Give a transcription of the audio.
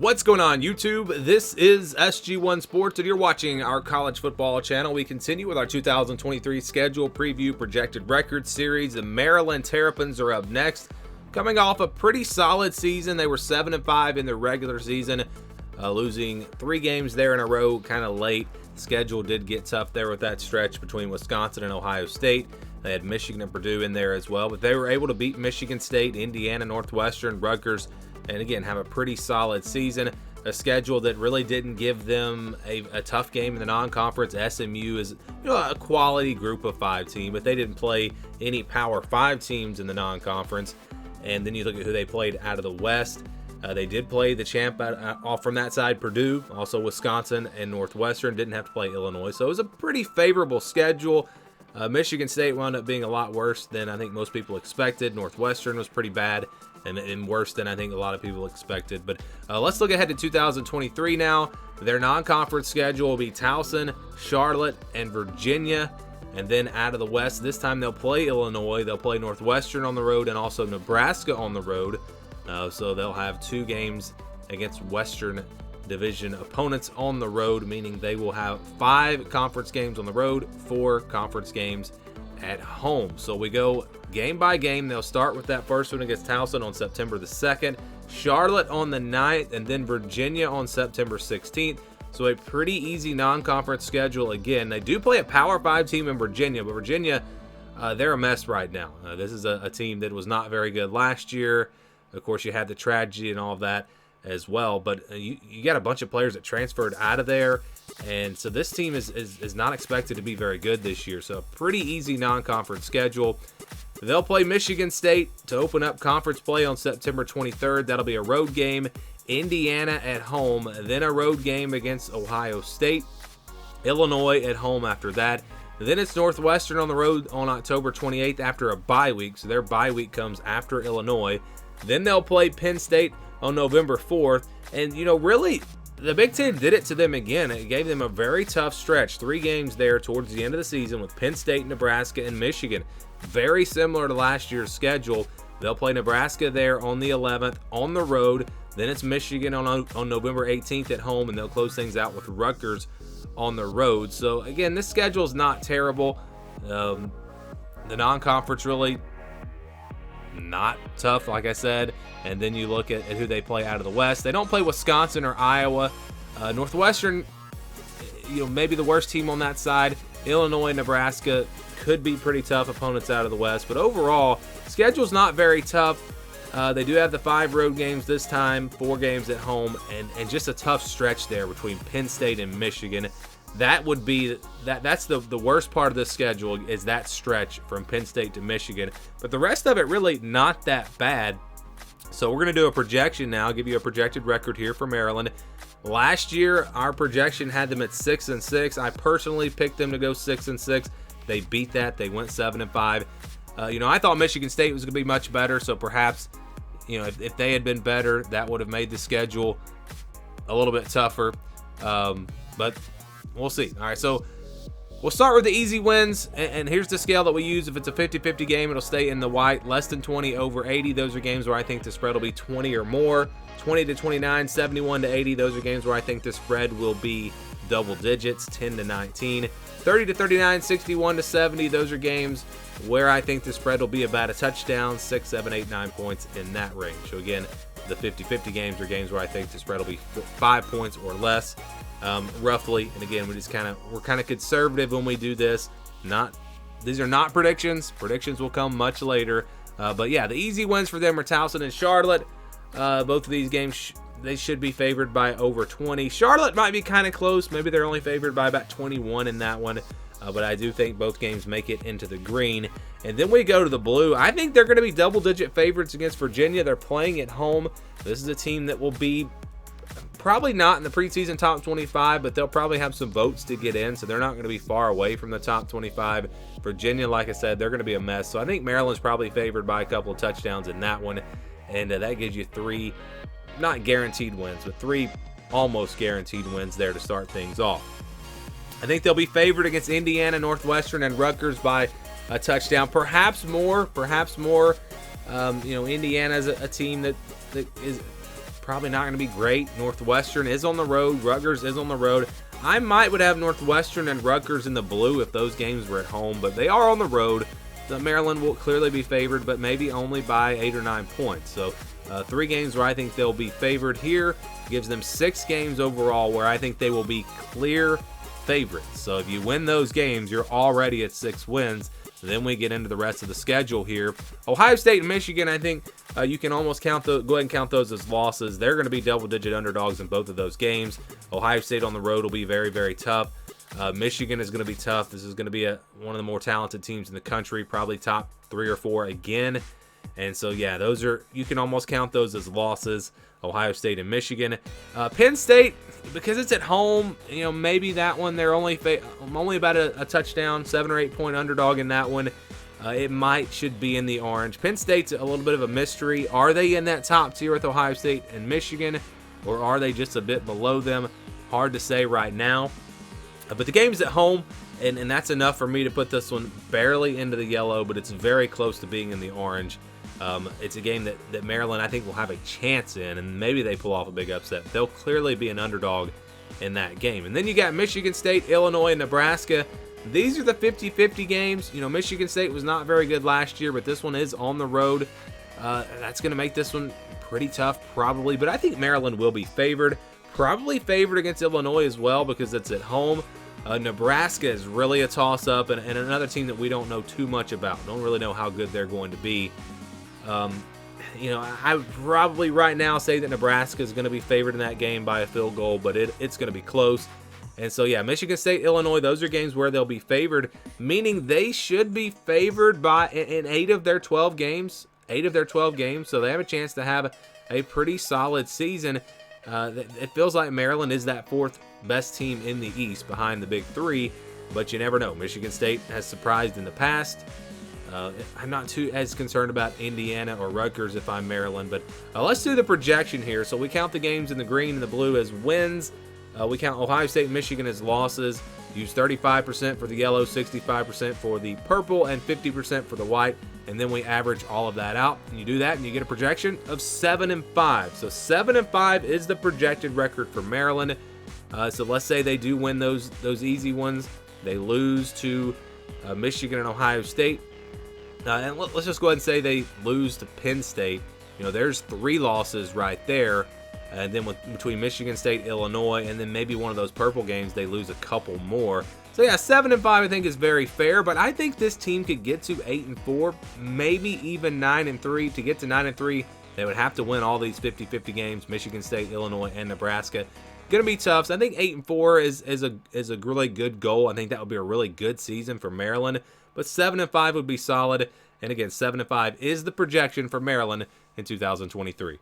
What's going on, YouTube? This is SG1 Sports, and you're watching our college football channel. We continue with our 2023 schedule preview projected record series. The Maryland Terrapins are up next, coming off a pretty solid season. They were 7-5 in the regular season, losing 3 games there in a row kind of late. Schedule did get tough there with that stretch between Wisconsin and Ohio State. They had Michigan and Purdue in there as well, but they were able to beat Michigan State, Indiana, Northwestern, Rutgers, and again have a pretty solid season. A schedule that really didn't give them a tough game in the non-conference. SMU is a quality group of 5 team, but they didn't play any Power 5 teams in the non-conference. And then you look at who they played out of the West. They did play the champ off from that side, Purdue, also Wisconsin and Northwestern. Didn't have to play Illinois, so it was a pretty favorable schedule. Michigan State wound up being a lot worse than I think most people expected. Northwestern was pretty bad and worse than I think a lot of people expected. But let's look ahead to 2023 now. Their non-conference schedule will be Towson, Charlotte, and Virginia. And then out of the West, this time they'll play Illinois. They'll play Northwestern on the road and also Nebraska on the road. So they'll have 2 games against Western Division opponents on the road, meaning they will have 5 conference games on the road, 4 conference games at home. So we go game by game. They'll start with that first one against Towson on September the 2nd, Charlotte on the 9th, and then Virginia on September 16th. So a pretty easy non-conference schedule. Again, they do play a Power 5 team in Virginia, but Virginia, they're a mess right now. This is a team that was not very good last year. Of course, you had the tragedy and all of that as well, but you got a bunch of players that transferred out of there, and so this team is not expected to be very good this year. So a pretty easy non-conference schedule. They'll play Michigan State to open up conference play on September 23rd. That'll be a road game. Indiana at home, then a road game against Ohio State. Illinois at home after that. Then it's Northwestern on the road on October 28th after a bye week, so their bye week comes after Illinois. Then they'll play Penn State on November 4th. And, really, the Big Ten did it to them again. It gave them a very tough stretch. 3 games there towards the end of the season with Penn State, Nebraska, and Michigan. Very similar to last year's schedule. They'll play Nebraska there on the 11th on the road. Then it's Michigan on November 18th at home, and they'll close things out with Rutgers on the road. So, again, this schedule is not terrible. The non-conference really not tough, like I said. And then you look at who they play out of the West. They don't play Wisconsin or Iowa. Northwestern, maybe the worst team on that side. Illinois, Nebraska could be pretty tough opponents out of the West. But overall, schedule's not very tough. They do have the 5 road games this time, 4 games at home, and just a tough stretch there between Penn State and Michigan. That would be that's the worst part of the schedule, is that stretch from Penn State to Michigan. But the rest of it really not that bad. So we're going to do a projection now. I'll give you a projected record here for Maryland. Last year, our projection had them at 6-6. I personally picked them to go 6-6. They beat that. They went 7-5. I thought Michigan State was going to be much better, so perhaps, if they had been better, that would have made the schedule a little bit tougher. But we'll see. All right, so we'll start with the easy wins, and here's the scale that we use. If it's a 50-50 game, it'll stay in the white. Less than 20 over 80. Those are games where I think the spread will be 20 or more. 20-29, 71-80. Those are games where I think the spread will be double digits, 10-19. 30-39, 61-70. Those are games where I think the spread will be about a touchdown, 6, 7, 8, 9 points in that range. So again, the 50-50 games are games where I think the spread will be 5 points or less. Roughly, and again, we're kind of conservative when we do this. These are not predictions. Predictions will come much later. But yeah, the easy wins for them are Towson and Charlotte. Both of these games they should be favored by over 20. Charlotte might be kind of close. Maybe they're only favored by about 21 in that one. But I do think both games make it into the green. And then we go to the blue. I think they're going to be double-digit favorites against Virginia. They're playing at home. This is a team that will be probably not in the preseason top 25, but they'll probably have some votes to get in, so they're not going to be far away from the top 25. Virginia, like I said, they're going to be a mess. So I think Maryland's probably favored by a couple of touchdowns in that one, and that gives you 3, not guaranteed wins, but 3 almost guaranteed wins there to start things off. I think they'll be favored against Indiana, Northwestern, and Rutgers by a touchdown, perhaps more. Indiana is a team that is probably not going to be great. Northwestern is on the road. Rutgers is on the road. I would have Northwestern and Rutgers in the blue if those games were at home, but they are on the road. So Maryland will clearly be favored, but maybe only by 8 or 9 points. So 3 games where I think they'll be favored here. Gives them 6 games overall where I think they will be clear favorites. So if you win those games, you're already at 6 wins. Then we get into the rest of the schedule here. Ohio State and Michigan, I think you can almost go ahead and count those as losses. They're going to be double-digit underdogs in both of those games. Ohio State on the road will be very, very tough. Michigan is going to be tough. This is going to be one of the more talented teams in the country, probably top 3 or 4 again. And so, yeah, you can almost count those as losses, Ohio State and Michigan. Penn State, because it's at home, maybe that one, they're only about a touchdown, 7 or 8 point underdog in that one. It should be in the orange. Penn State's a little bit of a mystery. Are they in that top tier with Ohio State and Michigan, or are they just a bit below them? Hard to say right now. But the game's at home, and that's enough for me to put this one barely into the yellow, but it's very close to being in the orange. It's a game that Maryland, I think, will have a chance in, and maybe they pull off a big upset. They'll clearly be an underdog in that game. And then you got Michigan State, Illinois, and Nebraska. These are the 50-50 games. Michigan State was not very good last year, but this one is on the road. That's going to make this one pretty tough, probably. But I think Maryland will be favored. Probably favored against Illinois as well because it's at home. Nebraska is really a toss-up and another team that we don't know too much about. Don't really know how good they're going to be. I would probably right now say that Nebraska is going to be favored in that game by a field goal, but it's going to be close. And so, yeah, Michigan State, Illinois, those are games where they'll be favored, meaning they should be favored in 8 of their 12 games. 8 of their 12 games, so they have a chance to have a pretty solid season. It feels like Maryland is that 4th best team in the East behind the big 3, but you never know. Michigan State has surprised in the past. I'm not too as concerned about Indiana or Rutgers if I'm Maryland, but let's do the projection here. So we count the games in the green and the blue as wins. We count Ohio State and Michigan as losses. Use 35% for the yellow, 65% for the purple, and 50% for the white. And then we average all of that out. And you do that, and you get a projection of 7-5. So 7-5 is the projected record for Maryland. So let's say they do win those easy ones. They lose to Michigan and Ohio State. And let's just go ahead and say they lose to Penn State. There's 3 losses right there. And then between Michigan State, Illinois, and then maybe one of those purple games, they lose a couple more. So yeah, 7-5 I think is very fair, but I think this team could get to 8-4, maybe even 9-3. To get to 9-3, they would have to win all these 50-50 games, Michigan State, Illinois, and Nebraska. Going to be tough. So I think 8-4 is a really good goal. I think that would be a really good season for Maryland, but 7-5 would be solid. And again, 7-5 is the projection for Maryland in 2023.